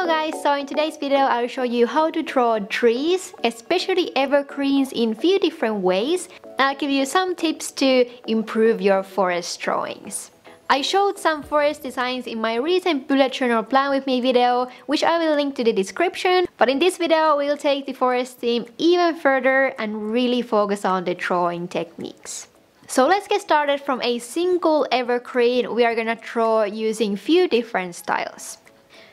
Hello guys, so in today's video I'll show you how to draw trees, especially evergreens, in few different ways. I'll give you some tips to improve your forest drawings. I showed some forest designs in my recent bullet journal plan with me video, which I will link to the description, but in this video we'll take the forest theme even further and really focus on the drawing techniques. So let's get started from a single evergreen we are gonna draw using few different styles.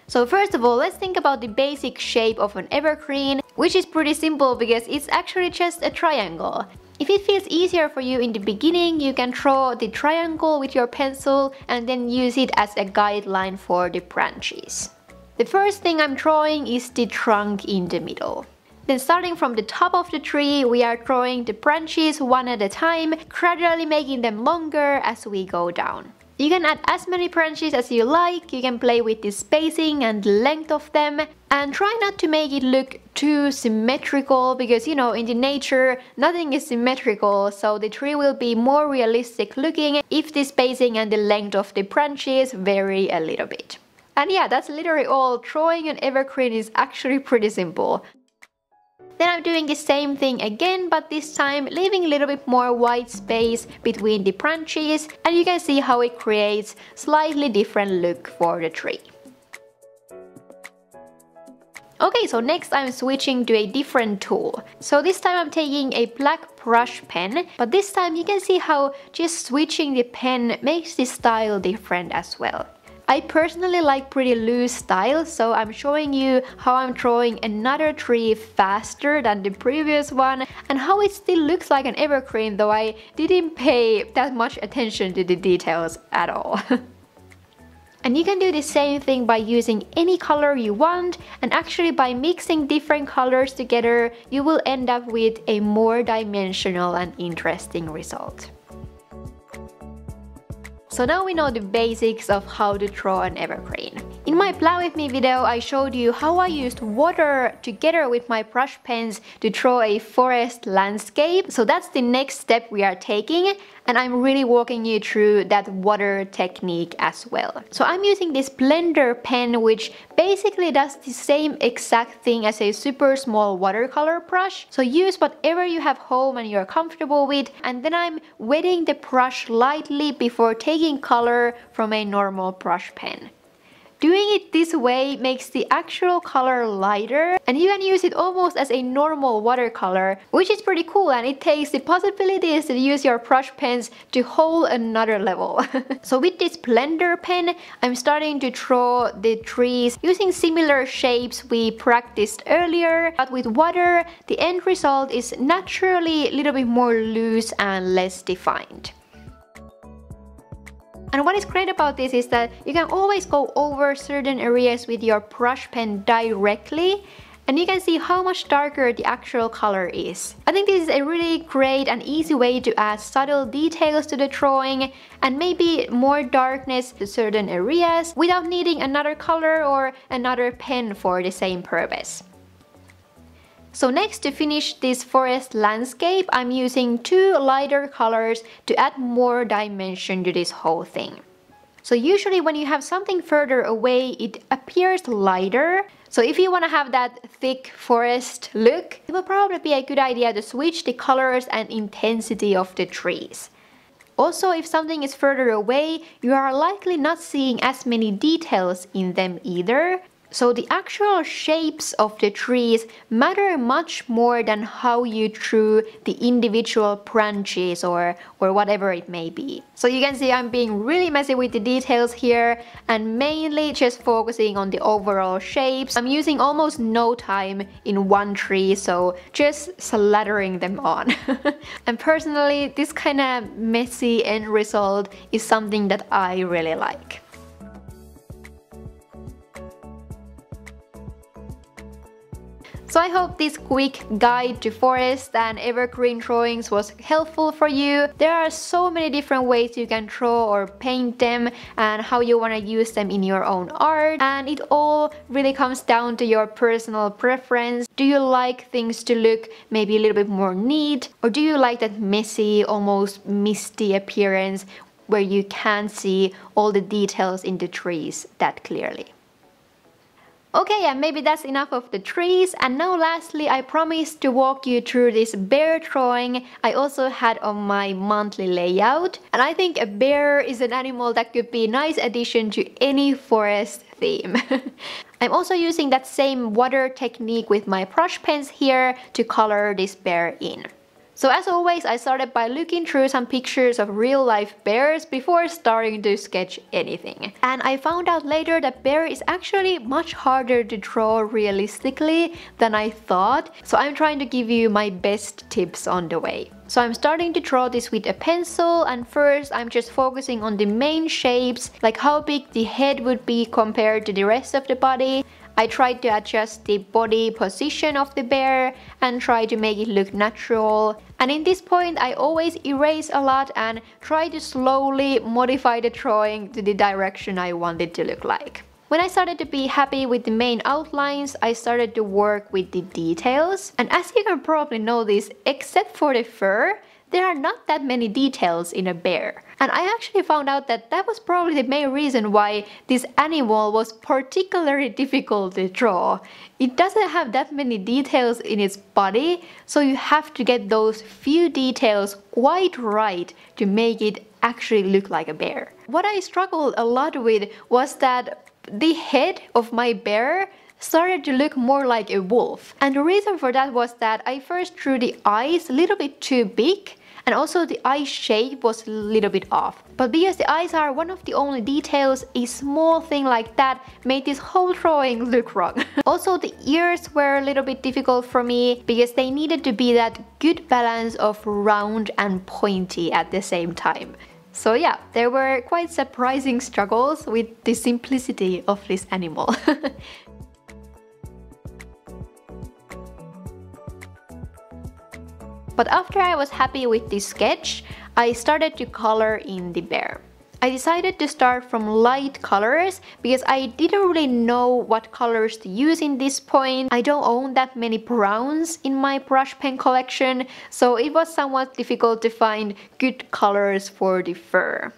So first of all, let's think about the basic shape of an evergreen, which is pretty simple because it's actually just a triangle. If it feels easier for you in the beginning, you can draw the triangle with your pencil and then use it as a guideline for the branches. The first thing I'm drawing is the trunk in the middle. Then starting from the top of the tree, we are drawing the branches one at a time, gradually making them longer as we go down. You can add as many branches as you like, you can play with the spacing and length of them, and try not to make it look too symmetrical because, you know, in the nature nothing is symmetrical, so the tree will be more realistic looking if the spacing and the length of the branches vary a little bit. And yeah, that's literally all. Drawing an evergreen is actually pretty simple. Then I'm doing the same thing again, but this time leaving a little bit more white space between the branches, and you can see how it creates slightly different look for the tree. Okay, so next I'm switching to a different tool. So this time I'm taking a black brush pen, but this time you can see how just switching the pen makes the style different as well. I personally like pretty loose style, so I'm showing you how I'm drawing another tree faster than the previous one and how it still looks like an evergreen, though I didn't pay that much attention to the details at all. And you can do the same thing by using any color you want, and actually by mixing different colors together you will end up with a more dimensional and interesting result. So now we know the basics of how to draw an evergreen. In my Plan With Me video I showed you how I used water together with my brush pens to draw a forest landscape. So that's the next step we are taking, and I'm really walking you through that water technique as well. So I'm using this blender pen, which basically does the same exact thing as a super small watercolor brush. So use whatever you have home and you're comfortable with, and then I'm wetting the brush lightly before taking color from a normal brush pen. Doing it this way makes the actual color lighter, and you can use it almost as a normal watercolor, which is pretty cool, and it takes the possibilities to use your brush pens to whole another level. So with this blender pen, I'm starting to draw the trees using similar shapes we practiced earlier, but with water, the end result is naturally a little bit more loose and less defined. And what is great about this is that you can always go over certain areas with your brush pen directly, and you can see how much darker the actual color is. I think this is a really great and easy way to add subtle details to the drawing and maybe more darkness to certain areas without needing another color or another pen for the same purpose. So next, to finish this forest landscape, I'm using two lighter colors to add more dimension to this whole thing. So usually when you have something further away, it appears lighter. So if you want to have that thick forest look, it will probably be a good idea to switch the colors and intensity of the trees. Also, if something is further away, you are likely not seeing as many details in them either. So the actual shapes of the trees matter much more than how you drew the individual branches or whatever it may be. So you can see I'm being really messy with the details here and mainly just focusing on the overall shapes. I'm using almost no time in one tree, so just slathering them on. And personally, this kind of messy end result is something that I really like. So I hope this quick guide to forest and evergreen drawings was helpful for you. There are so many different ways you can draw or paint them and how you want to use them in your own art, and it all really comes down to your personal preference. Do you like things to look maybe a little bit more neat, or do you like that messy, almost misty appearance where you can't see all the details in the trees that clearly? Okay, and maybe that's enough of the trees, and now lastly I promised to walk you through this bear drawing I also had on my monthly layout. And I think a bear is an animal that could be a nice addition to any forest theme. I'm also using that same water technique with my brush pens here to color this bear in. So as always, I started by looking through some pictures of real life bears before starting to sketch anything. And I found out later that bear is actually much harder to draw realistically than I thought, so I'm trying to give you my best tips on the way. So I'm starting to draw this with a pencil, and first I'm just focusing on the main shapes, like how big the head would be compared to the rest of the body. I tried to adjust the body position of the bear and try to make it look natural. And in this point I always erase a lot and try to slowly modify the drawing to the direction I want it to look like. When I started to be happy with the main outlines, I started to work with the details. And as you can probably notice, except for the fur, there are not that many details in a bear. And I actually found out that that was probably the main reason why this animal was particularly difficult to draw. It doesn't have that many details in its body, so you have to get those few details quite right to make it actually look like a bear. What I struggled a lot with was that the head of my bear started to look more like a wolf. And the reason for that was that I first drew the eyes a little bit too big, and also the eye shape was a little bit off. But because the eyes are one of the only details, a small thing like that made this whole drawing look wrong. Also the ears were a little bit difficult for me because they needed to be that good balance of round and pointy at the same time. So yeah, there were quite surprising struggles with the simplicity of this animal. But after I was happy with this sketch, I started to color in the bear. I decided to start from light colors because I didn't really know what colors to use in this point. I don't own that many browns in my brush pen collection, so it was somewhat difficult to find good colors for the fur.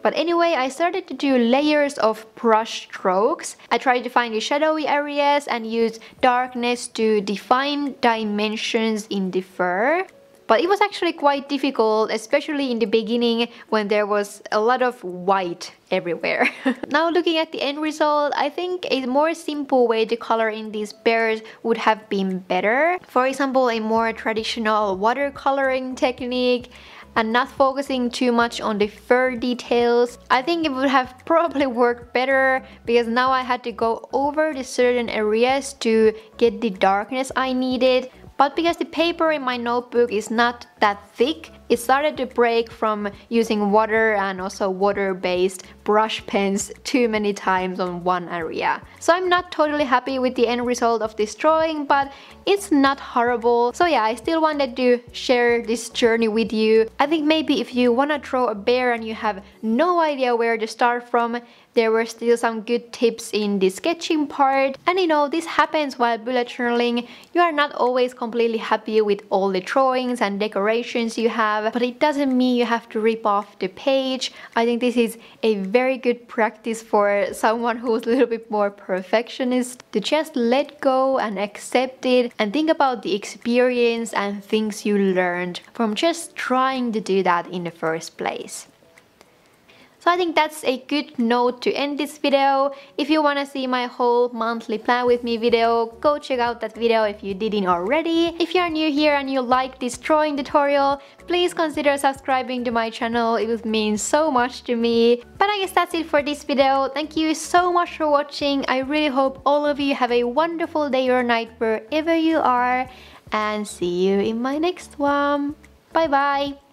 But anyway, I started to do layers of brush strokes. I tried to find the shadowy areas and use darkness to define dimensions in the fur. But it was actually quite difficult, especially in the beginning when there was a lot of white everywhere. Now looking at the end result, I think a more simple way to color in these bears would have been better. For example, a more traditional watercoloring technique, and not focusing too much on the fur details. I think it would have probably worked better because now I had to go over the certain areas to get the darkness I needed. But because the paper in my notebook is not that thick, it started to break from using water and also water-based brush pens too many times on one area. So I'm not totally happy with the end result of this drawing, but it's not horrible. So yeah, I still wanted to share this journey with you. I think maybe if you wanna draw a bear and you have no idea where to start from, there were still some good tips in the sketching part. And you know, this happens while bullet journaling. You are not always completely happy with all the drawings and decorations you have, but it doesn't mean you have to rip off the page. I think this is a very good practice for someone who's a little bit more perfectionist, to just let go and accept it and think about the experience and things you learned from just trying to do that in the first place. So I think that's a good note to end this video. If you want to see my whole monthly plan with me video, go check out that video if you didn't already. If you are new here and you like this drawing tutorial, please consider subscribing to my channel. It would mean so much to me. But I guess that's it for this video. Thank you so much for watching. I really hope all of you have a wonderful day or night wherever you are. And see you in my next one. Bye bye!